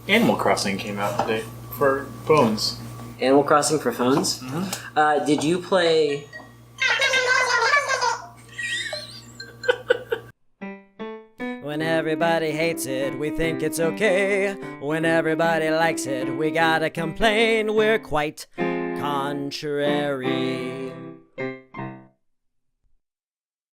Animal Crossing came out today for phones. Animal Crossing for phones? Mm-hmm. Did you play... When everybody hates it, we think it's okay. When everybody likes it, we gotta complain. We're quite contrary.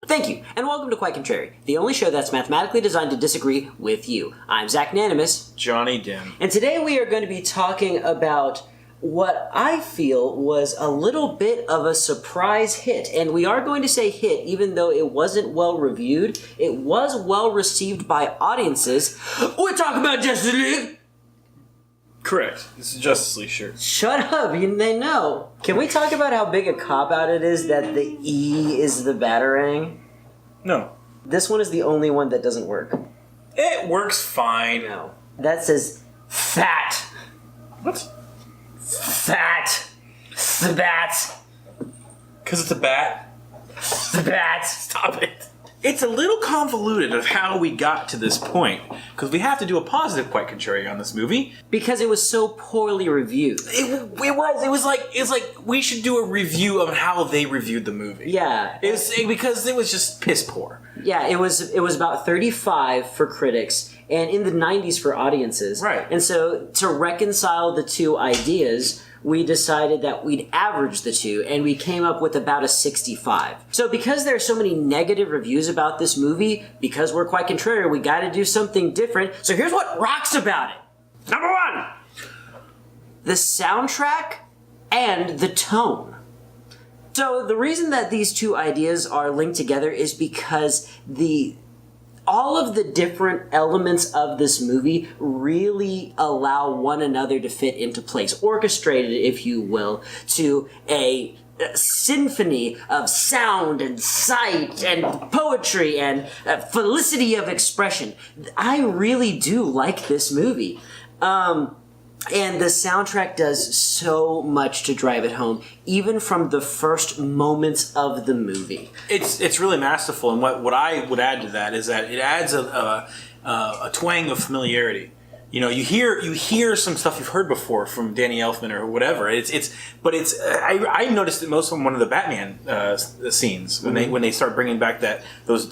Thank you, and welcome to Quite Contrary, the only show that's mathematically designed to disagree with you. I'm Zach Nanimus. Jonnydem. And today we are going to be talking about what I feel was a little bit of a surprise hit. And we are going to say hit, even though it wasn't well reviewed. It was well received by audiences. We're talking about Justice League! Correct. This is Justice League shirt. Shut up, they know. Can we talk about how big a cop-out it is that the E is the Batarang? No. This one is the only one that doesn't work. It works fine. No. That says fat. What? Fat. The bat. Because it's a bat? The bat. Stop it. It's a little convoluted of how we got to this point. Because we have to do a positive Quite Contrary on this movie. Because it was so poorly reviewed. It was like we should do a review of how they reviewed the movie. Yeah. Because it was just piss poor. Yeah, it was about 35 for critics and in the 90s for audiences. Right. And so to reconcile the two ideas, we decided that we'd average the two, and we came up with about a 65. So because there are so many negative reviews about this movie, because we're Quite Contrary, we gotta do something different. So here's what rocks about it. Number one, the soundtrack and the tone. So the reason that these two ideas are linked together is because all of the different elements of this movie really allow one another to fit into place, orchestrated, if you will, to a symphony of sound and sight and poetry and felicity of expression. I really do like this movie. And the soundtrack does so much to drive it home, even from the first moments of the movie. It's really masterful, and what I would add to that is that it adds a twang of familiarity. You know, you hear some stuff you've heard before from Danny Elfman or whatever. I noticed it most from one of the Batman scenes when they start bringing back those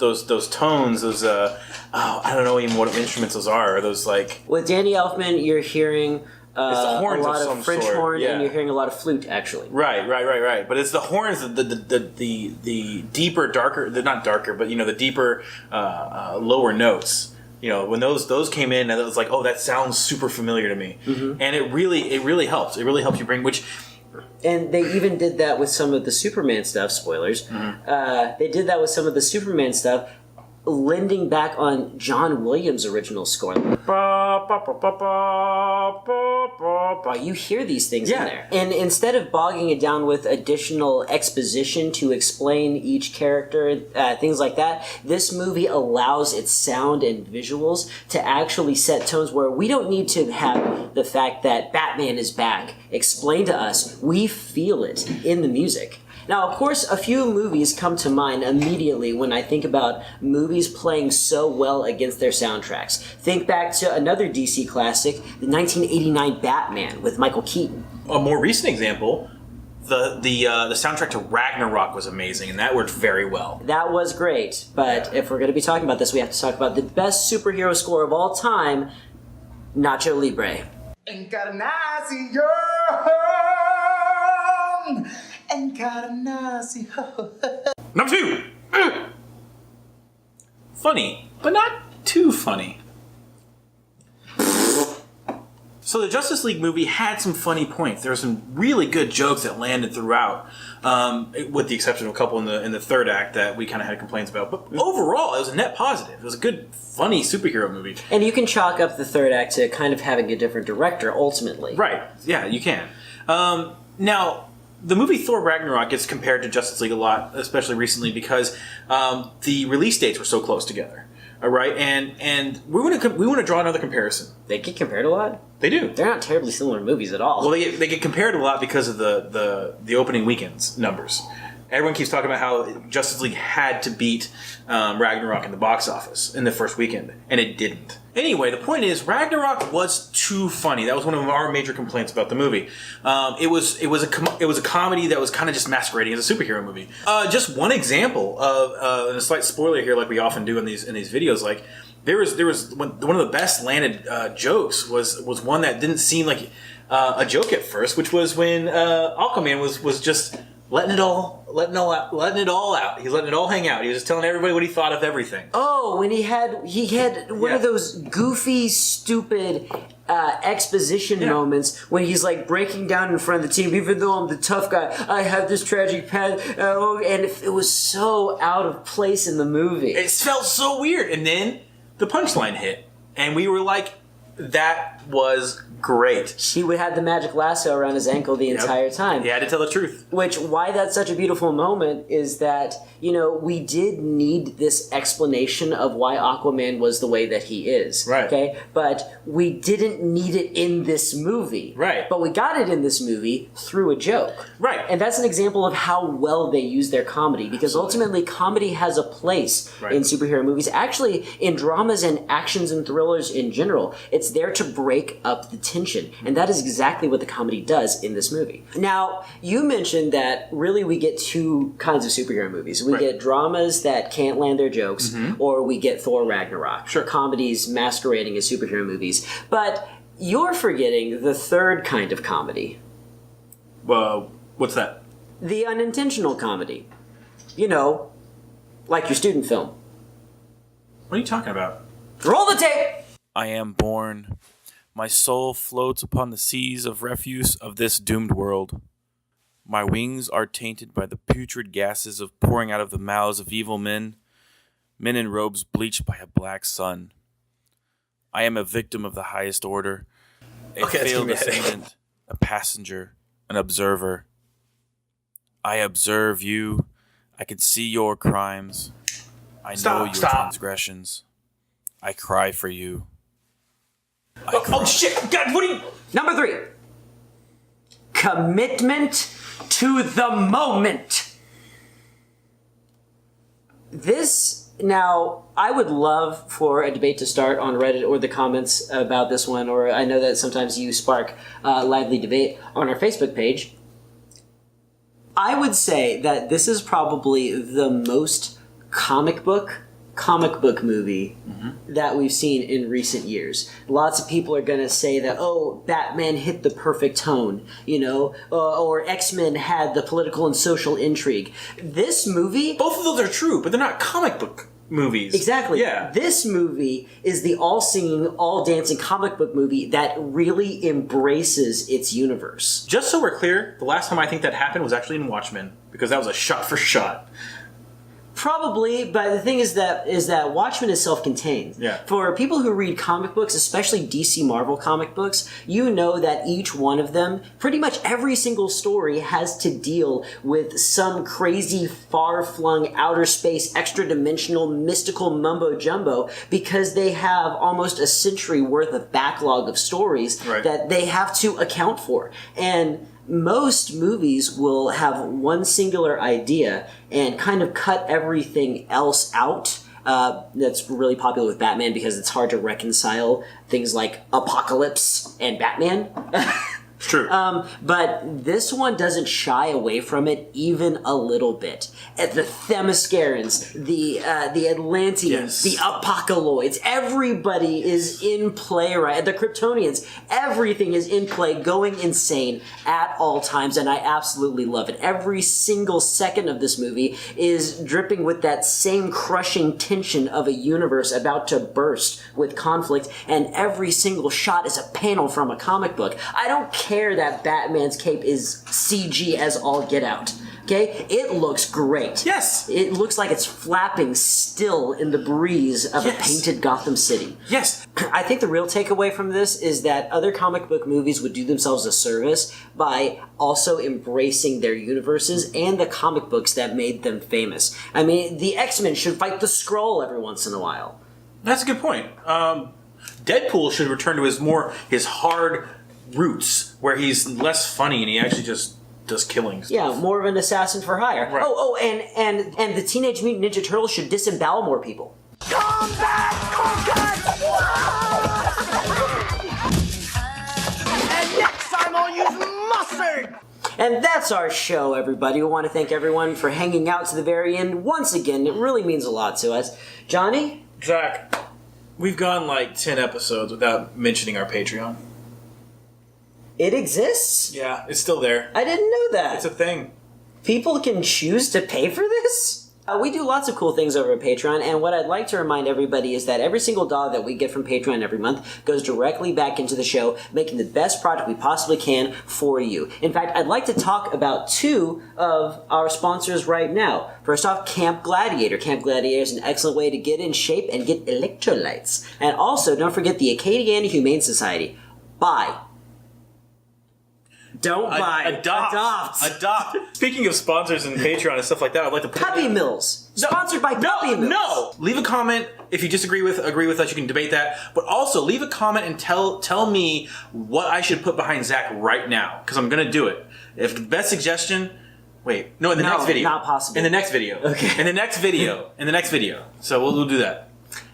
tones, those I don't know even what instruments those are. Or those like with Danny Elfman, you're hearing a lot of of French sort. horn, Yeah. and you're hearing a lot of flute, actually. Right. But it's the horns, the deeper, darker, not darker, but the deeper, lower notes. You know, when those came in, and it was like, oh, that sounds super familiar to me, and it really helps. It really helps you bring And they even did that with some of the Superman stuff. Spoilers. They did that with some of the Superman stuff, lending back on John Williams' original score. You hear these things in there. And instead of bogging it down with additional exposition to explain each character, things like that, this movie allows its sound and visuals to actually set tones where we don't need to have the fact that Batman is back explained to us. We feel it in the music. Now, of course, a few movies come to mind immediately when I think about movies playing so well against their soundtracks. Think back to another DC classic, the 1989 Batman with Michael Keaton. A more recent example, the soundtrack to Ragnarok was amazing, and that worked very well. That was great, but if we're going to be talking about this, we have to talk about the best superhero score of all time, Nacho Libre. Encarnacion. Number two! Funny, but not too funny. So the Justice League movie had some funny points. There were some really good jokes that landed throughout, with the exception of a couple in the third act that we kind of had complaints about. But overall, it was a net positive. It was a good, funny superhero movie. And you can chalk up the third act to kind of having a different director, ultimately. Right. Yeah, you can. Now, the movie Thor Ragnarok gets compared to Justice League a lot, especially recently, because the release dates were so close together. All right, and we want to draw another comparison. They get compared a lot? They do. They're not terribly similar movies at all. Well, they get compared a lot because of the opening weekend's numbers. Everyone keeps talking about how Justice League had to beat Ragnarok in the box office in the first weekend, and it didn't. Anyway, the point is, Ragnarok was too funny. That was one of our major complaints about the movie. It was a comedy that was kind of just masquerading as a superhero movie. Just one example of a slight spoiler here, like we often do in these videos. Like there was one of the best landed jokes was one that didn't seem like a joke at first, which was when Aquaman was just letting it all out. He's letting it all hang out. He was just telling everybody what he thought of everything. Oh, when he had one of those goofy, stupid exposition moments when he's like breaking down in front of the team. Even though I'm the tough guy, I have this tragic past. And it was so out of place in the movie. It felt so weird. And then the punchline hit, and we were like, that was great. He would have the magic lasso around his ankle the entire time. He had to tell the truth. Why that's such a beautiful moment is that, we did need this explanation of why Aquaman was the way that he is. Right. Okay? But we didn't need it in this movie. Right. But we got it in this movie through a joke. Right. And that's an example of how well they use their comedy, because ultimately comedy has a place in superhero movies. Actually, in dramas and actions and thrillers in general, it's there to break up the tension. And that is exactly what the comedy does in this movie. Now, you mentioned that really we get two kinds of superhero movies. We get dramas that can't land their jokes, or we get Thor Ragnarok. Sure. Comedies masquerading as superhero movies. But you're forgetting the third kind of comedy. Well, what's that? The unintentional comedy. Like your student film. What are you talking about? Roll the tape! I am born. My soul floats upon the seas of refuse of this doomed world. My wings are tainted by the putrid gases of pouring out of the mouths of evil men in robes bleached by a black sun. I am a victim of the highest order, a failed assistant, a passenger, an observer. I observe you. I can see your crimes. I know your transgressions. I cry for you. Oh shit! God, what are you... Number 3. Commitment to the moment. Now, I would love for a debate to start on Reddit or the comments about this one, or I know that sometimes you spark lively debate on our Facebook page. I would say that this is probably the most comic book movie that we've seen in recent years. Lots of people are going to say that, Batman hit the perfect tone, or X-Men had the political and social intrigue. This movie... Both of those are true, but they're not comic book movies. Exactly. Yeah. This movie is the all-singing, all-dancing comic book movie that really embraces its universe. Just so we're clear, the last time I think that happened was actually in Watchmen, because that was a shot for shot. Probably, but the thing is that Watchmen is self-contained. Yeah. For people who read comic books, especially DC Marvel comic books, you know that each one of them, pretty much every single story has to deal with some crazy, far-flung, outer space, extra-dimensional, mystical mumbo-jumbo, because they have almost a century worth of backlog of stories that they have to account for. And most movies will have one singular idea and kind of cut everything else out. That's really popular with Batman because it's hard to reconcile things like Apocalypse and Batman. True. But this one doesn't shy away from it even a little bit. The Themyscirans, the Atlanteans, the Apocalypse, everybody is in play, right? The Kryptonians, everything is in play, going insane at all times, and I absolutely love it. Every single second of this movie is dripping with that same crushing tension of a universe about to burst with conflict, and every single shot is a panel from a comic book. I don't care that Batman's cape is CG as all get out. Okay? It looks great. Yes. It looks like it's flapping still in the breeze of a painted Gotham City. Yes. I think the real takeaway from this is that other comic book movies would do themselves a service by also embracing their universes and the comic books that made them famous. I mean, the X-Men should fight the Skrull every once in a while. That's a good point. Deadpool should return to his hard roots, where he's less funny and he actually just does killings. Yeah, more of an assassin for hire. Right. And the Teenage Mutant Ninja Turtles should disembowel more people. Come back, conquered! And that's our show, everybody. We want to thank everyone for hanging out to the very end. Once again, it really means a lot to us. Johnny? Zach, we've gone like 10 episodes without mentioning our Patreon. It exists? Yeah, it's still there. I didn't know that. It's a thing. People can choose to pay for this? We do lots of cool things over at Patreon, and what I'd like to remind everybody is that every single dollar that we get from Patreon every month goes directly back into the show, making the best product we possibly can for you. In fact, I'd like to talk about two of our sponsors right now. First off, Camp Gladiator. Camp Gladiator is an excellent way to get in shape and get electrolytes. And also, don't forget the Acadiana Humane Society. Buy. Don't buy. Adopt. Speaking of sponsors and Patreon and stuff like that, I'd like to put Puppy Mills. Sponsored by Puppy Mills. No! Leave a comment if you agree with us. You can debate that. But also, leave a comment and tell me what I should put behind Zach right now. Because I'm going to do it. If the best suggestion... Wait. No, in the next video. Not possible. In the next video. Okay. In the next video. So we'll do that.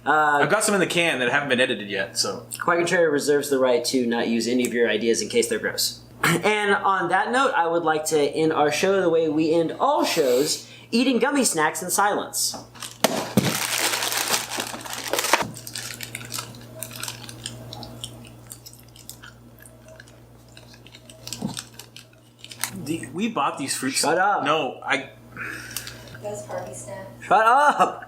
I've got some in the can that haven't been edited yet, so... Quite Contrary reserves the right to not use any of your ideas in case they're gross. And on that note, I would like to end our show the way we end all shows, eating gummy snacks in silence. We bought these fruits. Shut up. No, Those Harvey snacks. Shut up!